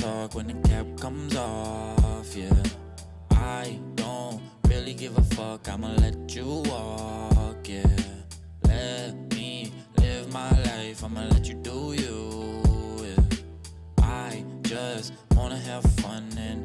talk when the cap comes off, yeah. I don't really give a fuck, I'ma let you walk, yeah. Let me live my life, I'ma let you do you, yeah. I just wanna have fun and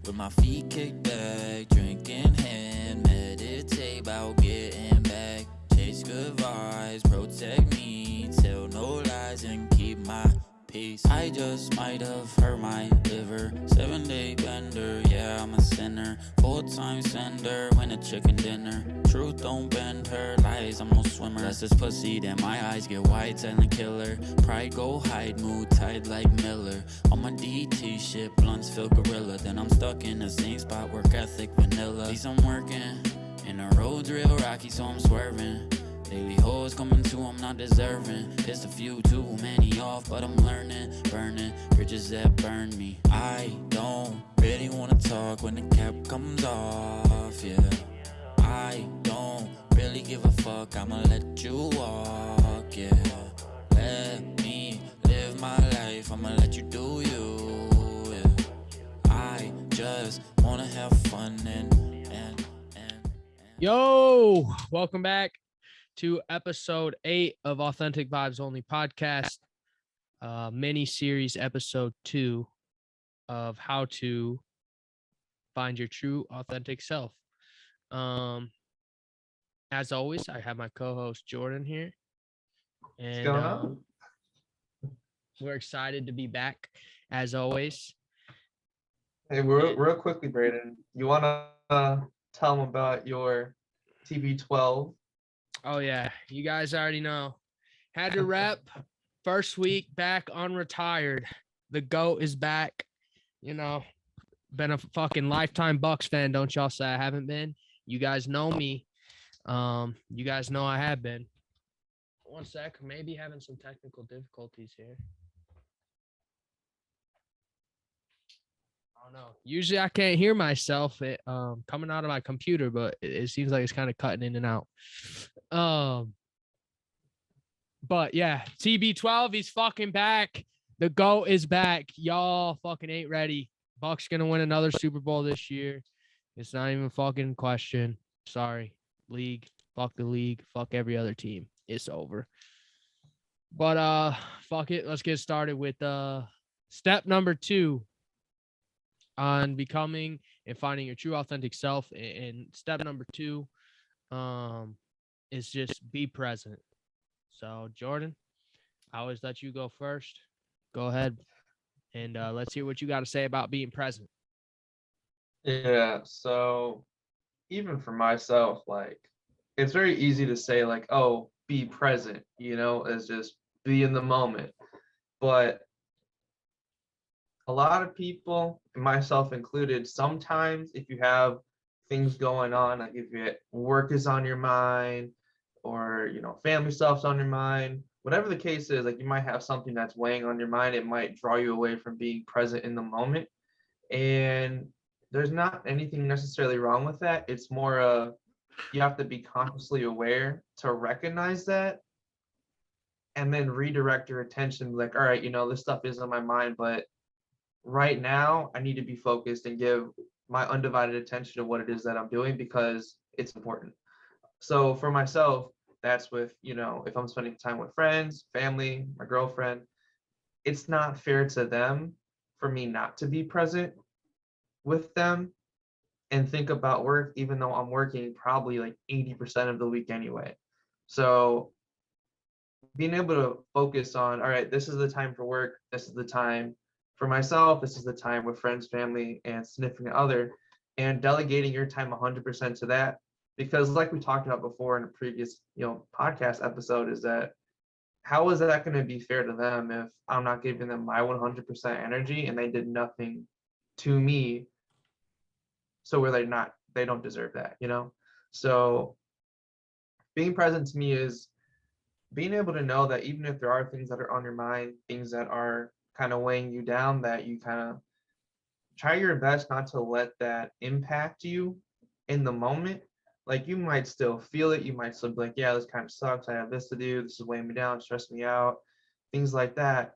with my feet kicked back, drinking hand, meditate about getting back. Chase good vibes, protect me, tell no lies and keep my peace. I just might have hurt my liver, 7-day bender, yeah, I'm a sinner. Full-time sender, when a chicken dinner. Truth don't bend her, lies, I'm no swimmer. That's this pussy, then my eyes get wide, silent killer. Pride go hide, mood tight like Miller. On my DT shit, blunts feel gorilla. Then I'm stuck in the same spot, work ethic vanilla. At least I'm working, and the road's real rocky, so I'm swerving. Daily hoes coming to, I'm not deserving. Pissed a few too many off, but I'm learning. Burning bridges that burn me. I don't really wanna talk when the cap comes off, yeah. I don't really give a fuck, I'ma let you walk, yeah. Let me live my life, I'ma let you do you, yeah. I just wanna have fun and Yo, welcome back to episode 8 of Authentic Vibes Only podcast, mini series episode 2 of how to find your true authentic self. As always, I have my co-host Jordan here, and What's going on? We're excited to be back as always. Hey, real quickly, Braeden, you want to tell them about your TB12? Oh yeah, you guys already know. Had to rep. First week back unretired. The GOAT is back. You know, been a fucking lifetime Bucks fan, don't y'all say I haven't been? You guys know me. You guys know I have been. One sec, maybe having some technical difficulties here. I don't know. Usually I can't hear myself coming out of my computer, but it seems like it's kind of cutting in and out. But yeah, TB12, he's fucking back. The GOAT is back. Y'all fucking ain't ready. Bucks gonna win another Super Bowl this year. It's not even a fucking question. Sorry. League. Fuck the league. Fuck every other team. It's over. But fuck it. Let's get started with step number 2 on becoming and finding your true authentic self. And step number 2 is just be present. So Jordan, I always let you go first. Go ahead. And let's hear what you got to say about being present. Yeah, so even for myself, like, it's very easy to say, like, oh, be present, as just be in the moment. But a lot of people, myself included, sometimes if you have things going on, like if work is on your mind or, family stuff's on your mind, whatever the case is, like you might have something that's weighing on your mind, it might draw you away from being present in the moment. And there's not anything necessarily wrong with that. It's more you have to be consciously aware to recognize that and then redirect your attention, like, all right, this stuff is on my mind, but right now I need to be focused and give my undivided attention to what it is that I'm doing because it's important. So for myself, that's with, if I'm spending time with friends, family, my girlfriend, it's not fair to them for me not to be present with them and think about work, even though I'm working probably like 80% of the week anyway. So being able to focus on, all right, this is the time for work, this is the time for myself, this is the time with friends, family, and significant other, and delegating your time 100% to that. Because like we talked about before in a previous, podcast episode, is that how is that going to be fair to them if I'm not giving them my 100% energy and they did nothing to me? So where they don't deserve that, So being present to me is being able to know that even if there are things that are on your mind, things that are kind of weighing you down, that you kind of try your best not to let that impact you in the moment. Like you might still feel it. You might still be like, yeah, this kind of sucks. I have this to do. This is weighing me down, stressing me out, things like that.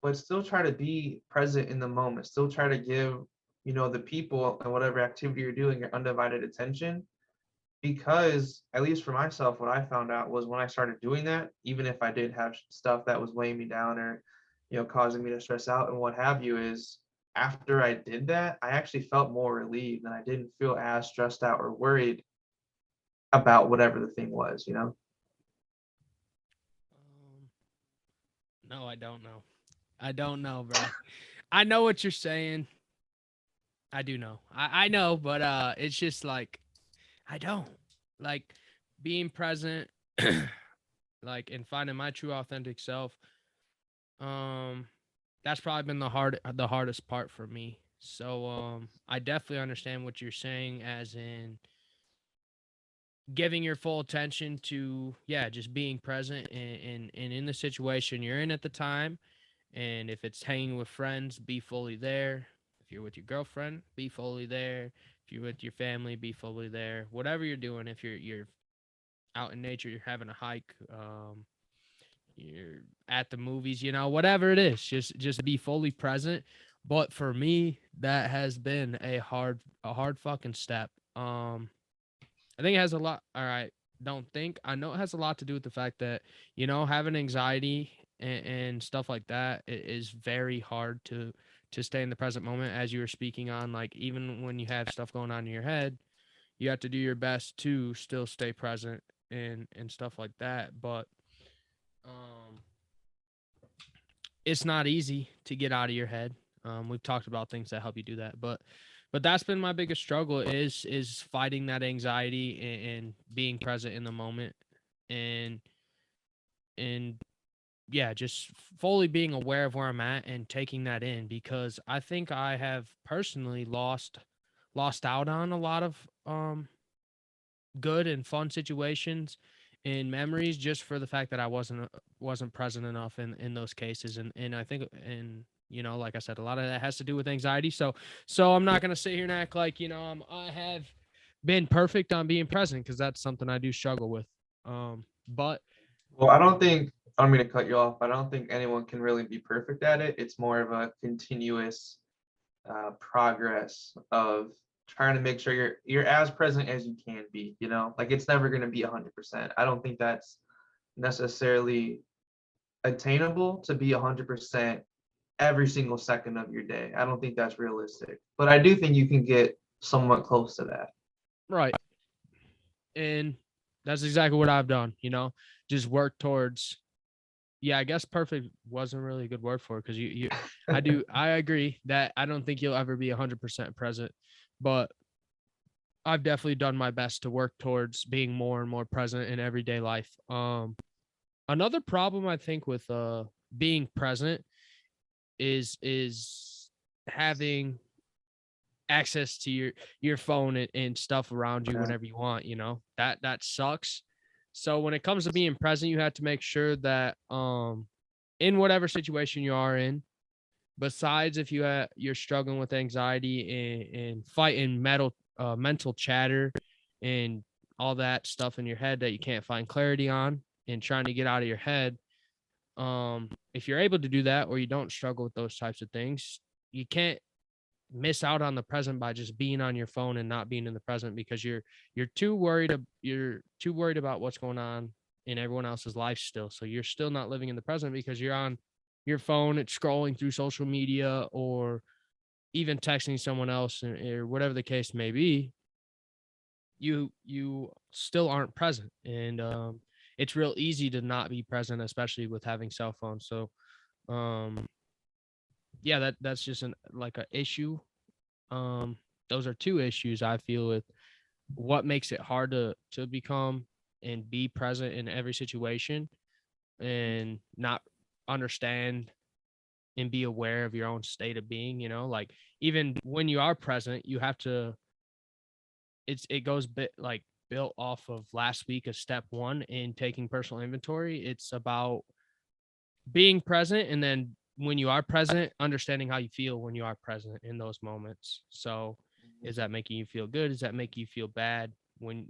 but still try to be present in the moment. Still try to give, the people and whatever activity you're doing your undivided attention. Because at least for myself, what I found out was when I started doing that, even if I did have stuff that was weighing me down or, causing me to stress out and what have you, is after I did that, I actually felt more relieved and I didn't feel as stressed out or worried about whatever the thing was. Um, no, I don't know. I don't know, bro. I know what you're saying. I do know. I know, but it's just like I don't like being present, like and finding my true authentic self. Um, that's probably been the hardest part for me. So I definitely understand what you're saying, as in giving your full attention to just being present and in the situation you're in at the time. And if it's hanging with friends, be fully there. If you're with your girlfriend, be fully there. If you're with your family, be fully there. Whatever you're doing, if you're out in nature, you're having a hike, you're at the movies, whatever it is, just be fully present. But for me, that has been a hard fucking step. I think it has a lot. All right. Don't think. I know it has a lot to do with the fact that, having anxiety and stuff like that is very hard to stay in the present moment, as you were speaking on. Like, even when you have stuff going on in your head, you have to do your best to still stay present and stuff like that. But um, it's not easy to get out of your head. We've talked about things that help you do that, but that's been my biggest struggle is fighting that anxiety and being present in the moment, and and yeah, just fully being aware of where I'm at and taking that in, because I think I have personally lost out on a lot of good and fun situations and memories, just for the fact that I wasn't present enough in those cases. And I think, and like I said, a lot of that has to do with anxiety. So I'm not gonna sit here and act like I have been perfect on being present, because that's something I do struggle with. But Well, I don't mean to cut you off, but I don't think anyone can really be perfect at it. It's more of a continuous progress of trying to make sure you're as present as you can be. Like it's never going to be 100%. I don't think that's necessarily attainable to be 100% every single second of your day. I don't think that's realistic, but I do think you can get somewhat close to that. right, and that's exactly what I've done. Just work towards. Yeah, I guess perfect wasn't really a good word for it, because I agree that I don't think you'll ever be 100% present, but I've definitely done my best to work towards being more and more present in everyday life. Another problem I think with being present is having access to your phone and stuff around you Yeah. whenever you want. That sucks. So when it comes to being present, you have to make sure that in whatever situation you are in, besides if you're struggling with anxiety and fighting mental chatter and all that stuff in your head that you can't find clarity on and trying to get out of your head, if you're able to do that, or you don't struggle with those types of things, you can't miss out on the present by just being on your phone and not being in the present, because you're too worried about what's going on in everyone else's life still. So you're still not living in the present, because you're on your phone, it's scrolling through social media, or even texting someone else, or whatever the case may be. You still aren't present, and it's real easy to not be present, especially with having cell phones. So um yeah, that's just like a issue. Those are two issues I feel with what makes it hard to become and be present in every situation, and not understand and be aware of your own state of being. Like, even when you are present, you have to it goes bit like built off of last week as step one in taking personal inventory. It's about being present, and then when you are present, understanding how you feel when you are present in those moments. So is that making you feel good? Does that make you feel bad? When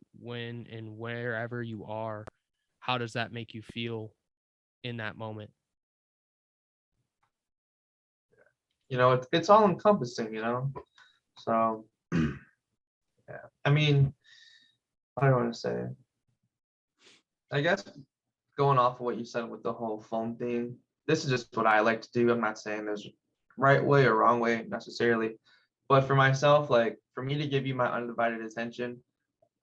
and wherever you are, how does that make you feel in that moment? it's all encompassing, So yeah. I mean, what do I want to say? I guess going off of what you said with the whole phone thing, this is just what I like to do. I'm not saying there's right way or wrong way necessarily, but for myself, like for me to give you my undivided attention,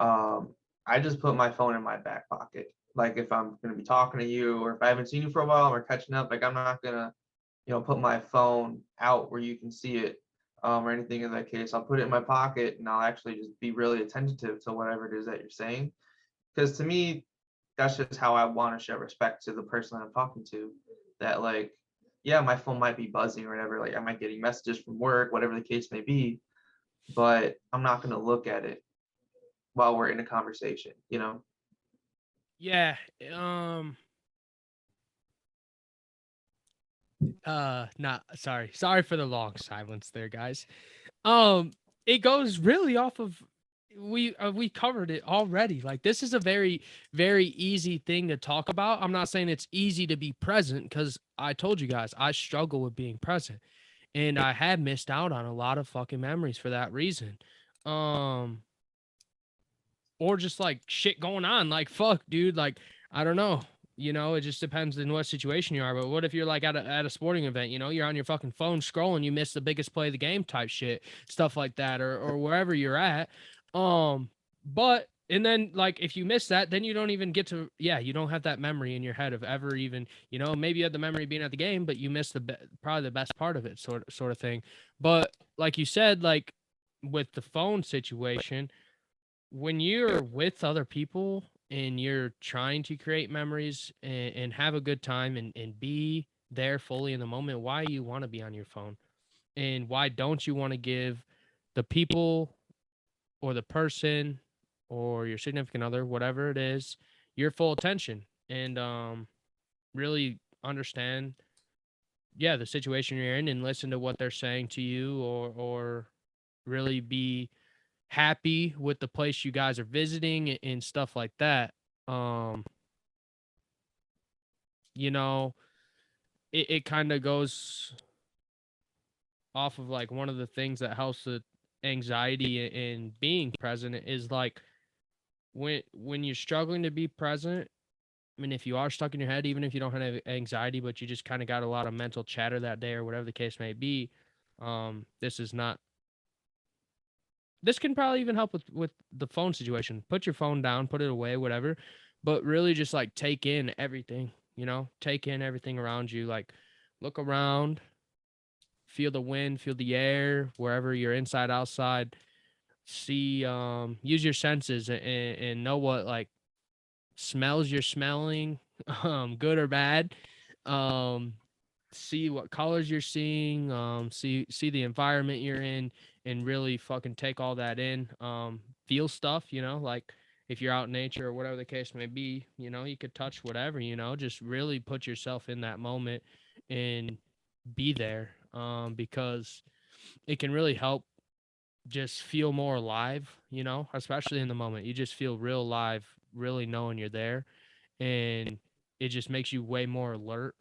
I just put my phone in my back pocket. Like if I'm gonna be talking to you, or if I haven't seen you for a while, and we're catching up, like I'm not gonna, put my phone out where you can see it, or anything in that case. I'll put it in my pocket and I'll actually just be really attentive to whatever it is that you're saying. Because to me, that's just how I want to show respect to the person that I'm talking to. That like, yeah, my phone might be buzzing or whatever. Like I might getting messages from work, whatever the case may be, but I'm not gonna look at it while we're in a conversation. Yeah. Not sorry for the long silence there, guys. It goes really off of we covered it already. Like this is a very very easy thing to talk about. I'm not saying it's easy to be present because I told you guys I struggle with being present, and I had missed out on a lot of fucking memories for that reason. Um, or just like shit going on. Like fuck, dude. Like I don't know. It just depends in what situation you are. But what if you're like at a sporting event? You're on your fucking phone scrolling, you miss the biggest play of the game type shit, stuff like that, or wherever you're at. But and then like if you miss that, then you don't even get to you don't have that memory in your head of ever even maybe you had the memory being at the game, but you missed probably the best part of it, sort of thing. But like you said, like with the phone situation when you're with other people and you're trying to create memories and have a good time and be there fully in the moment, why you want to be on your phone? And why don't you want to give the people or the person or your significant other, whatever it is, your full attention and really understand the situation you're in and listen to what they're saying to you or really be happy with the place you guys are visiting and stuff like that. Um, you know, it kind of goes off of like one of the things that helps with anxiety and being present is like when you're struggling to be present. I mean, if you are stuck in your head, even if you don't have anxiety, but you just kind of got a lot of mental chatter that day or whatever the case may be, this is not this can probably even help with the phone situation. Put your phone down, put it away, whatever, but really just like take in everything, take in everything around you, like look around, feel the wind, feel the air, wherever you're inside, outside, see use your senses and know what like smells you're smelling, good or bad. Um see what colors you're seeing, see the environment you're in, and really fucking take all that in. Feel stuff, like if you're out in nature or whatever the case may be, you could touch whatever, just really put yourself in that moment and be there. Because it can really help just feel more alive, especially in the moment. You just feel real alive, really knowing you're there, and it just makes you way more alert,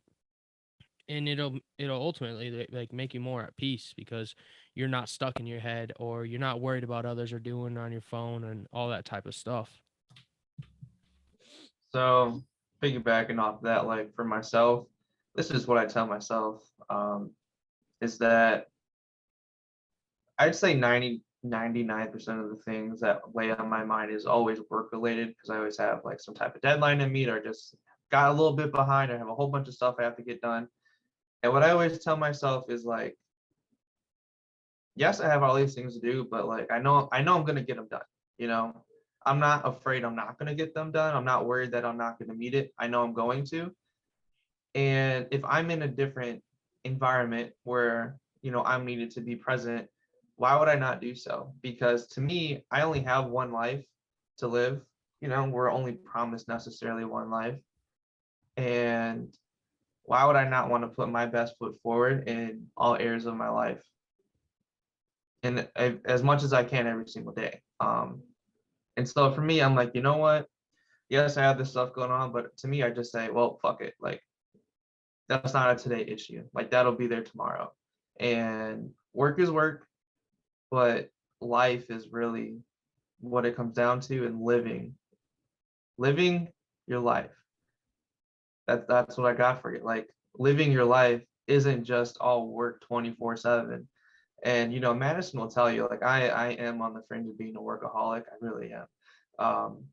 and it'll ultimately like make you more at peace because you're not stuck in your head or you're not worried about others are doing on your phone and all that type of stuff. So piggybacking off that, like for myself, this is what I tell myself, is that I'd say 99% of the things that weigh on my mind is always work related because I always have like some type of deadline to meet or just got a little bit behind. I have a whole bunch of stuff I have to get done. And what I always tell myself is like, yes, I have all these things to do, but like I know I'm gonna get them done. You know, I'm not afraid I'm not gonna get them done. I'm not worried that I'm not gonna meet it. I know I'm going to. And if I'm in a different environment where, I'm needed to be present, why would I not do so? Because to me, I only have one life to live. We're only promised necessarily one life. And why would I not want to put my best foot forward in all areas of my life? And as much as I can every single day. And so for me, I'm like, you know what? Yes, I have this stuff going on, but to me, I just say, well, fuck it. Like, that's not a today issue. Like, that'll be there tomorrow. And work is work, but life is really what it comes down to, and living your life. That's what I got for you. Like, living your life isn't just all work 24/7. And Madison will tell you, like, I am on the fringe of being a workaholic. I really am. Um,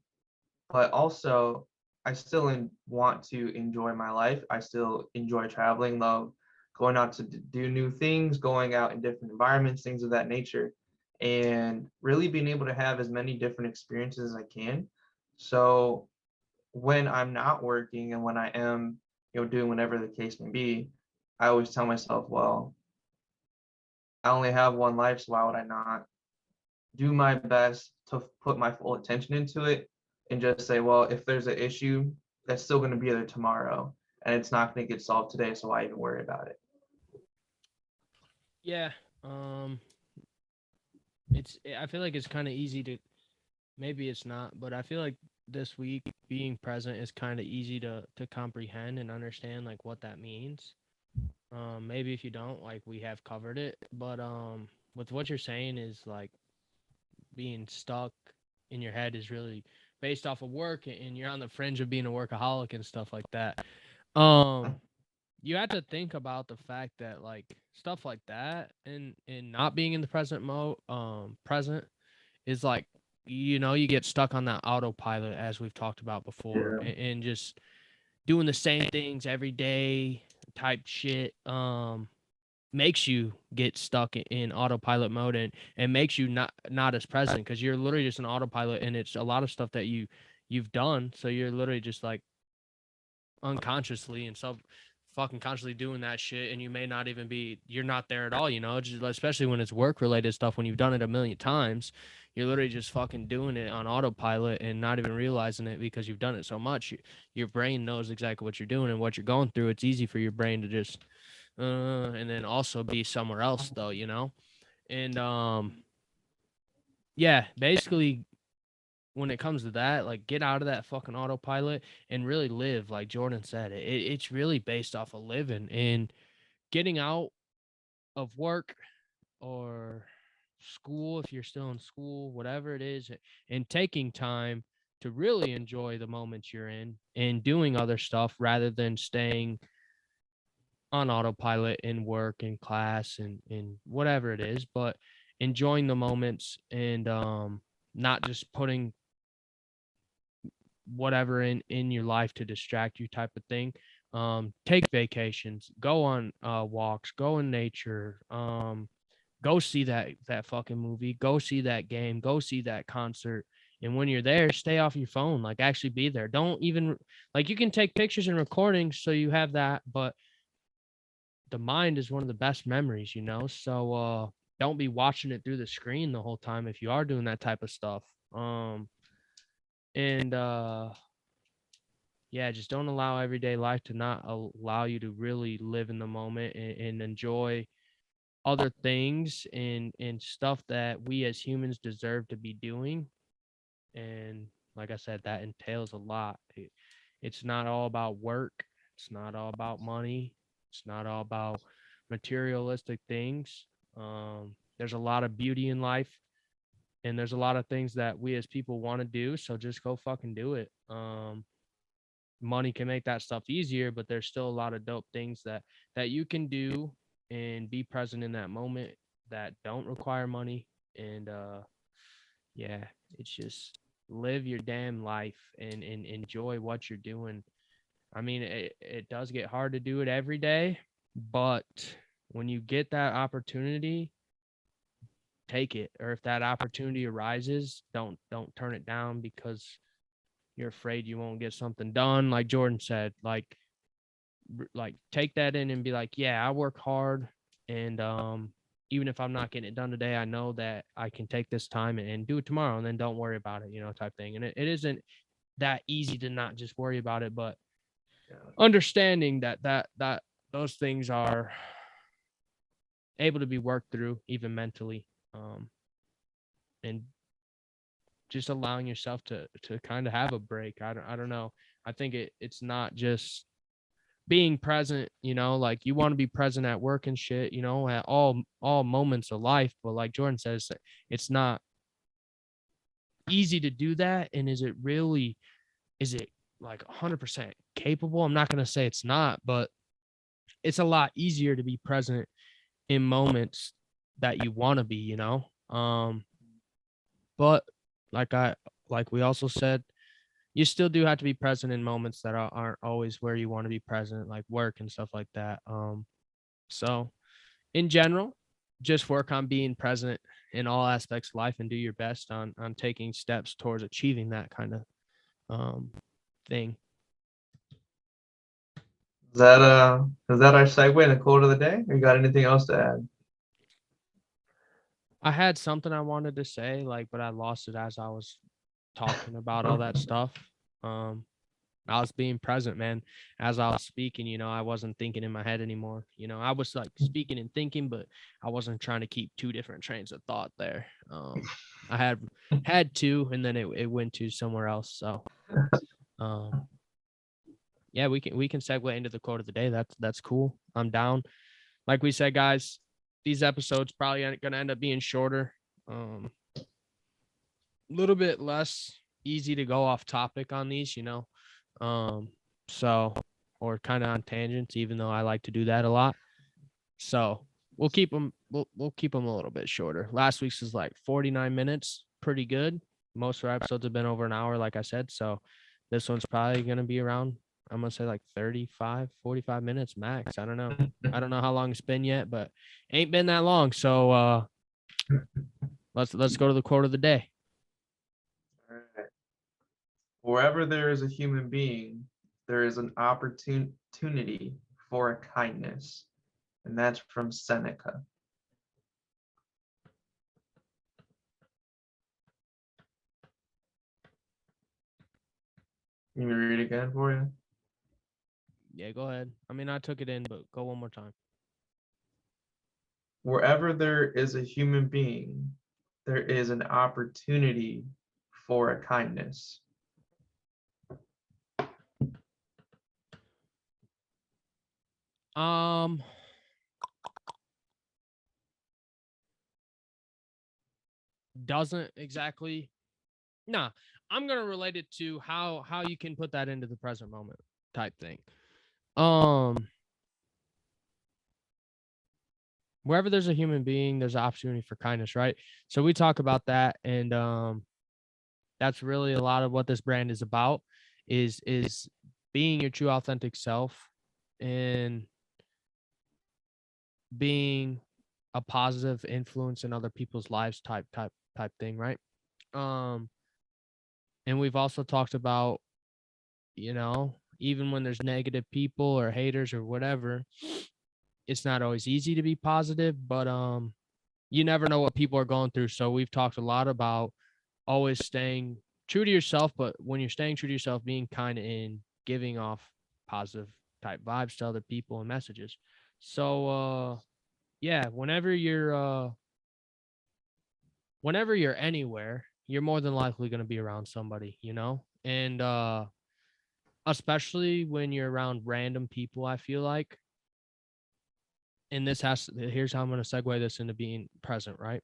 but also, I still want to enjoy my life. I still enjoy traveling, love going out to do new things, going out in different environments, things of that nature, and really being able to have as many different experiences as I can. So when I'm not working and when I am, doing whatever the case may be, I always tell myself, well, I only have one life, so why would I not do my best to put my full attention into it, and just say, well, if there's an issue, that's still going to be there tomorrow, and it's not going to get solved today, so why even worry about it? Yeah. I feel like it's kind of easy to, maybe it's not, but I feel like this week being present is kind of easy to comprehend and understand like what that means. Maybe if you don't, like, we have covered it, but with what you're saying is like being stuck in your head is really based off of work, and you're on the fringe of being a workaholic and stuff like that. You have to think about the fact that like stuff like that and not being in the present is like, you get stuck on that autopilot, as we've talked about before, Yeah. and just doing the same things every day type shit makes you get stuck in autopilot mode, and makes you not as present, because you're literally just an autopilot, and it's a lot of stuff that you've done, so you're literally just like unconsciously and sub fucking consciously doing that shit, and you may not even be, you're not there at all, just, especially when it's work related stuff, when you've done it a million times, you're literally just fucking doing it on autopilot and not even realizing it, because you've done it so much. Your brain knows exactly what you're doing and what you're going through. It's easy for your brain to just and then also be somewhere else though, and yeah, basically when it comes to that, like, get out of that fucking autopilot and really live. Like Jordan said, it's really based off of living and getting out of work or school, if you're still in school, whatever it is, and taking time to really enjoy the moments you're in and doing other stuff rather than staying on autopilot in work and class and whatever it is, but enjoying the moments, and not just putting whatever in your life to distract you, type of thing. Take vacations, go on walks, go in nature, go see that fucking movie, go see that game, go see that concert. And when you're there, stay off your phone, like actually be there. Don't even, like, you can take pictures and recordings so you have that, but the mind is one of the best memories, so don't be watching it through the screen the whole time if you are doing that type of stuff. And yeah, just don't allow everyday life to not allow you to really live in the moment, and enjoy other things and stuff that we as humans deserve to be doing. And like I said, that entails a lot. It's not all about work. It's not all about money. It's not all about materialistic things. There's a lot of beauty in life, and there's a lot of things that we as people want to do. So just go fucking do it. Money can make that stuff easier, but there's still a lot of dope things that you can do and be present in that moment that don't require money. And yeah, it's just live your damn life and enjoy what you're doing. I mean, it does get hard to do it every day, but when you get that opportunity, take it. Or if that opportunity arises, don't turn it down because you're afraid you won't get something done. Like Jordan said, like take that in and be like, yeah, I work hard, and even if I'm not getting it done today, I know that I can take this time and do it tomorrow, and then don't worry about it, type thing. And it isn't that easy to not just worry about it, but Yeah. understanding that those things are able to be worked through even mentally, and just allowing yourself to kind of have a break. I don't know. I think it's not just being present, like you want to be present at work and shit, at all moments of life. But like Jordan says, it's not easy to do that. And is it like 100% capable? I'm not going to say it's not, but it's a lot easier to be present in moments that you want to be, but like we also said, you still do have to be present in moments that aren't always where you want to be present, like work and stuff like that. So in general, just work on being present in all aspects of life and do your best on taking steps towards achieving that kind of thing. Is that our segue and the quote of the day? Or you got anything else to add? I had something I wanted to say, but I lost it as I was talking about all that stuff. I was being present, man. As I was speaking, I wasn't thinking in my head anymore. I was like speaking and thinking, but I wasn't trying to keep two different trains of thought there. I had two, and then it went to somewhere else. So, yeah, we can segue into the quote of the day. That's cool. I'm down. Like we said, guys, these episodes probably going to end up being shorter. A little bit less easy to go off topic on these, so, or kind of on tangents, even though I like to do that a lot. So we'll keep them we'll keep them a little bit shorter. Last week's was like 49 minutes, pretty good. Most of our episodes have been over an hour, like I said. So this one's probably going to be around, I'm going to say like 35, 45 minutes max. I don't know how long it's been yet, but ain't been that long. So let's go to the quote of the day. All right. Wherever there is a human being, there is an opportunity for a kindness. And that's from Seneca. Can you read it again for you? Yeah, go ahead. I mean, I took it in, but go one more time. Wherever there is a human being, there is an opportunity for a kindness. Doesn't exactly. Nah, I'm gonna relate it to how you can put that into the present moment type thing. Wherever there's a human being, there's an opportunity for kindness, right? So we talk about that, and that's really a lot of what this brand is about, is being your true authentic self and being a positive influence in other people's lives type thing, right? And we've also talked about, even when there's negative people or haters or whatever, it's not always easy to be positive, but you never know what people are going through. So we've talked a lot about always staying true to yourself, but when you're staying true to yourself, being kind and giving off positive type vibes to other people and messages. So yeah, whenever you're anywhere, you're more than likely going to be around somebody, and especially when you're around random people, I feel like. And here's how I'm going to segue this into being present, right?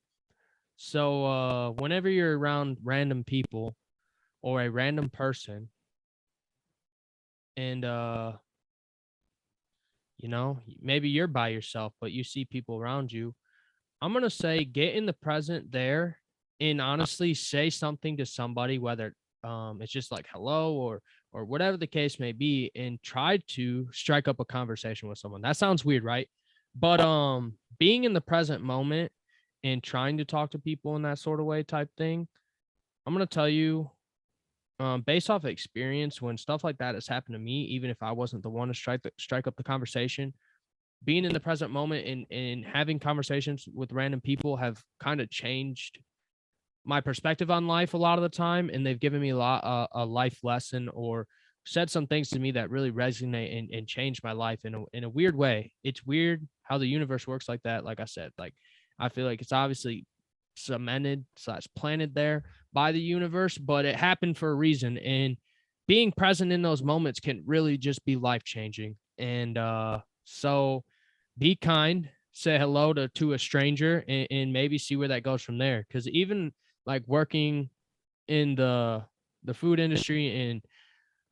So whenever you're around random people or a random person, and maybe you're by yourself, but you see people around you, I'm going to say get in the present there and honestly say something to somebody, whether it's just like hello or whatever the case may be, and try to strike up a conversation with someone. That sounds weird, right? But being in the present moment and trying to talk to people in that sort of way type thing, I'm going to tell you, based off of experience, when stuff like that has happened to me, even if I wasn't the one to strike up the conversation, being in the present moment and having conversations with random people have kind of changed my perspective on life a lot of the time. And they've given me a life lesson or said some things to me that really resonate and changed my life in a weird way. It's weird how the universe works like that. Like I said, I feel like it's obviously cemented / planted there by the universe, but it happened for a reason. And being present in those moments can really just be life changing. And so be kind, say hello to a stranger, and maybe see where that goes from there. Because even like working in the food industry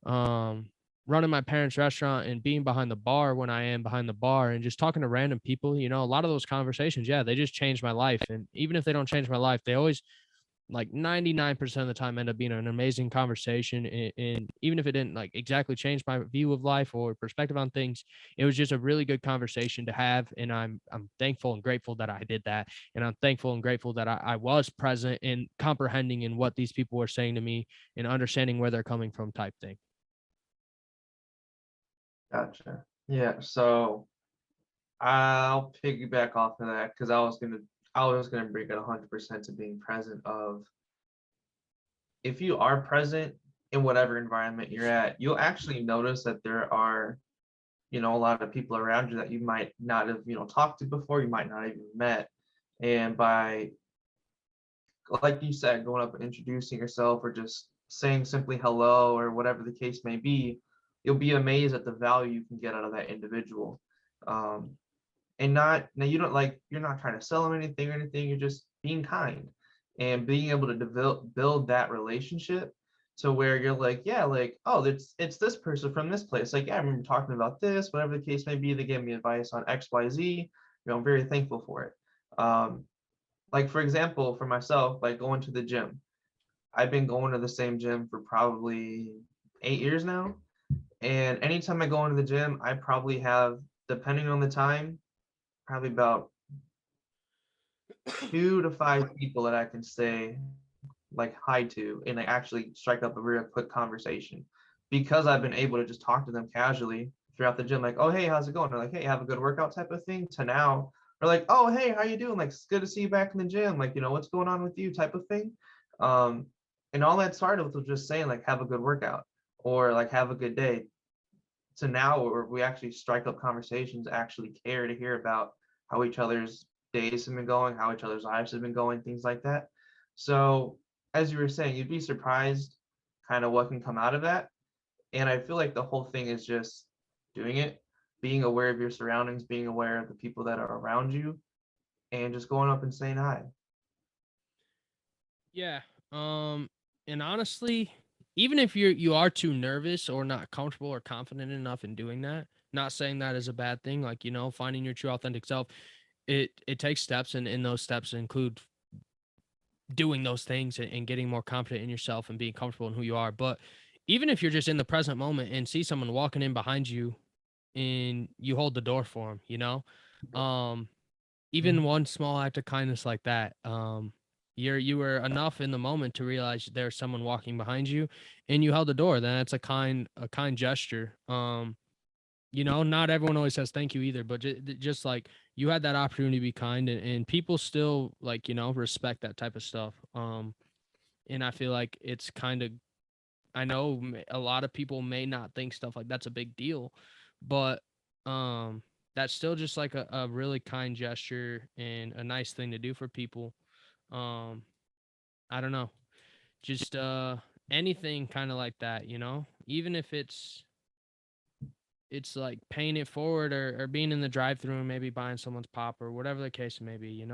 and running my parents' restaurant and being behind the bar when I am behind the bar and just talking to random people, a lot of those conversations, yeah, they just changed my life. And even if they don't change my life, they always, like 99% of the time, end up being an amazing conversation. And even if it didn't like exactly change my view of life or perspective on things, it was just a really good conversation to have. And I'm thankful and grateful that I did that. And I'm thankful and grateful that I was present and comprehending in what these people were saying to me and understanding where they're coming from, type thing. Gotcha. Yeah. So I'll piggyback off of that because I was gonna bring it 100% to being present. Of if you are present in whatever environment you're at, you'll actually notice that there are, a lot of people around you that you might not have, talked to before, you might not have even met. And by, like you said, going up and introducing yourself or just saying simply hello or whatever the case may be, you'll be amazed at the value you can get out of that individual. Um, and not now you don't like you're not trying to sell them anything or anything, you're just being kind and being able to build that relationship to where you're like, yeah, like, oh, it's this person from this place, like, yeah, I remember talking about this, whatever the case may be, they gave me advice on XYZ, I'm very thankful for it. Like, for example, for myself, like going to the gym, I've been going to the same gym for probably 8 years now, and anytime I go into the gym, I probably have, depending on the time, probably about 2 to 5 people that I can say like hi to and like actually strike up a real quick conversation because I've been able to just talk to them casually throughout the gym, like, oh hey, how's it going? They're like, hey, have a good workout type of thing, to now they're like, oh hey, how you doing? Like, it's good to see you back in the gym. Like, what's going on with you type of thing. Um, and all that started with just saying like have a good workout or like have a good day, to now where we actually strike up conversations, actually care to hear about how each other's days have been going, how each other's lives have been going, things like that. So, as you were saying, you'd be surprised kind of what can come out of that. And I feel like the whole thing is just doing it, being aware of your surroundings, being aware of the people that are around you, and just going up and saying hi. Yeah. And honestly, even if you are too nervous or not comfortable or confident enough in doing that, not saying that is a bad thing, like, finding your true authentic self, it takes steps, and those steps include doing those things and getting more confident in yourself and being comfortable in who you are. But even if you're just in the present moment and see someone walking in behind you and you hold the door for them, um even Mhm. one small act of kindness like that, you were enough in the moment to realize there's someone walking behind you and you held the door. Then that's a kind gesture. Not everyone always says thank you either, but just like you had that opportunity to be kind, and people still, like, respect that type of stuff. And I feel like it's kind of, I know a lot of people may not think stuff like that's a big deal, but um that's still just like a really kind gesture and a nice thing to do for people. um I don't know, just anything kind of like that, even if it's like paying it forward, or being in the drive through and maybe buying someone's pop or whatever the case may be,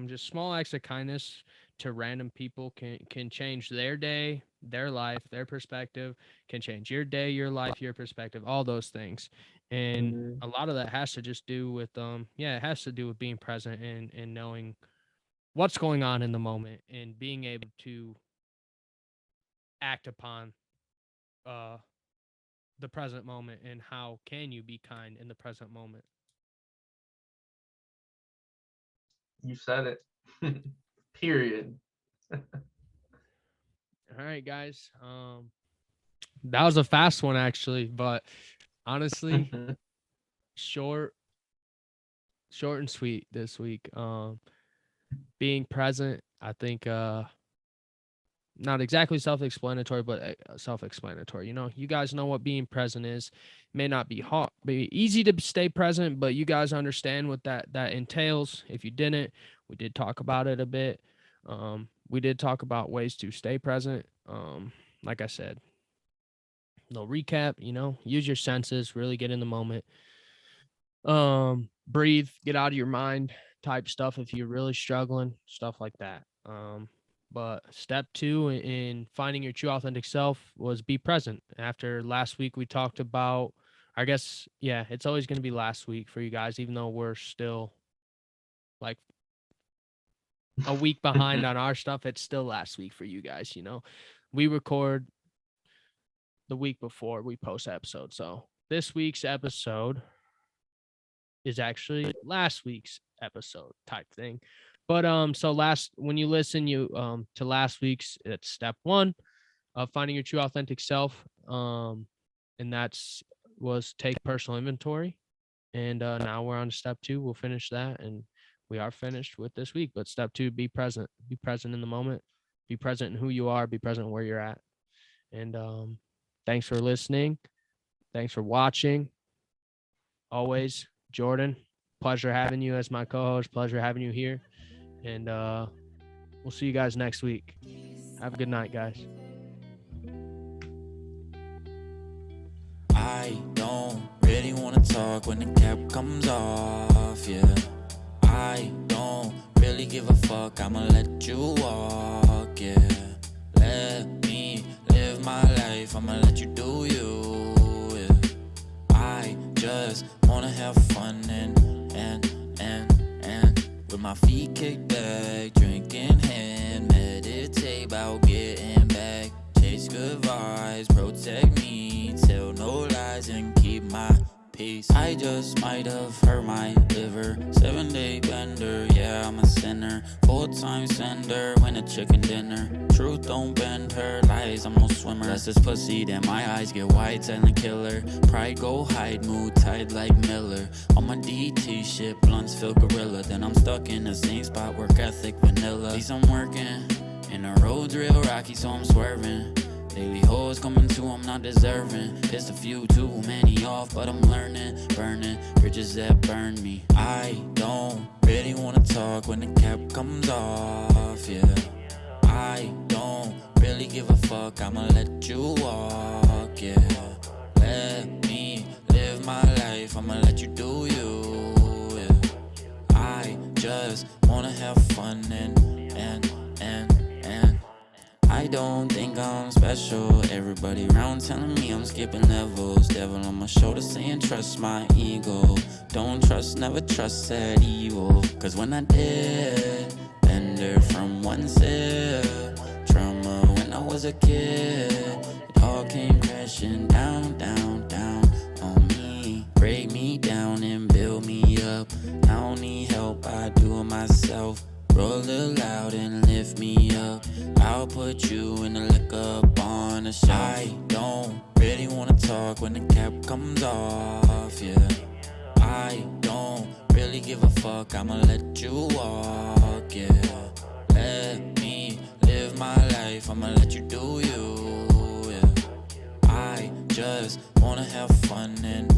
just small acts of kindness to random people can change their day, their life, their perspective, can change your day, your life, your perspective, all those things. And Mhm. a lot of that has to just do with yeah, it has to do with being present and knowing what's going on in the moment and being able to act upon uh the present moment, and how can you be kind in the present moment. You said it. Period. All right, guys. That was a fast one actually, but honestly, short, short and sweet this week. Being present, I think, not exactly self-explanatory, but self-explanatory. You guys know what being present is. May not be hard, be easy to stay present, but you guys understand what that entails. If you didn't, we did talk about it a bit. We did talk about ways to stay present. Like I said, little recap, use your senses, really get in the moment. Breathe, get out of your mind type stuff if you're really struggling, stuff like that. But step 2 in finding your true authentic self was be present. After last week we talked about, I guess, yeah, it's always going to be last week for you guys, even though we're still like a week behind on our stuff. It's still last week for you guys. We record the week before we post episode. So this week's episode is actually last week's episode type thing. But so when you listen to last week's, it's step 1 of finding your true authentic self. And was take personal inventory. And now we're on to step 2. We'll finish that, and we are finished with this week. But step 2, be present. Be present in the moment. Be present in who you are. Be present where you're at. And thanks for listening. Thanks for watching. Always, Jordan, pleasure having you as my co-host. Pleasure having you here. And we'll see you guys next week. Have a good night, guys. I don't really wanna talk when the cap comes off, yeah. I don't really give a fuck, I'ma let you walk, yeah. Let me live my life, I'ma let you do you, yeah. I just wanna have fun and with my feet kicked back, drinking hand, meditate about getting back. Chase good vibes, protect me, tell no lies and keep my peace. I just might have hurt my liver, 7-day bender, yeah, I'm a sinner. Full-time sender, when a chicken dinner. Truth don't bend her, lies, I'm no swimmer. That's this pussy, then my eyes get wide, silent killer. Pride go hide, mood tight like Miller. On my DT shit, blunts feel gorilla. Then I'm stuck in the same spot, work ethic vanilla. At least I'm working, and the road's real rocky, so I'm swerving. Daily hoes coming to, I'm not deserving. Pissed a few too many off, but I'm learning. Burning bridges that burn me. I don't really wanna talk when the cap comes off, yeah. I don't really give a fuck, I'ma let you walk, yeah. Let me live my life, I'ma let you do you, yeah. I just wanna have fun and I don't think I'm special. Everybody around telling me I'm skipping levels. Devil on my shoulder saying trust my ego. Don't trust, never trust said evil. Cause when I did, bender from one sip. Trauma when I was a kid. It all came crashing down on me. Break me down and build me up. I don't need help, I do it myself. Roll it loud and lift me up. I'll put you in the liquor on the shelf. I don't really wanna talk when the cap comes off, yeah. I don't really give a fuck, I'ma let you walk, yeah. Let me live my life, I'ma let you do you, yeah. I just wanna have fun and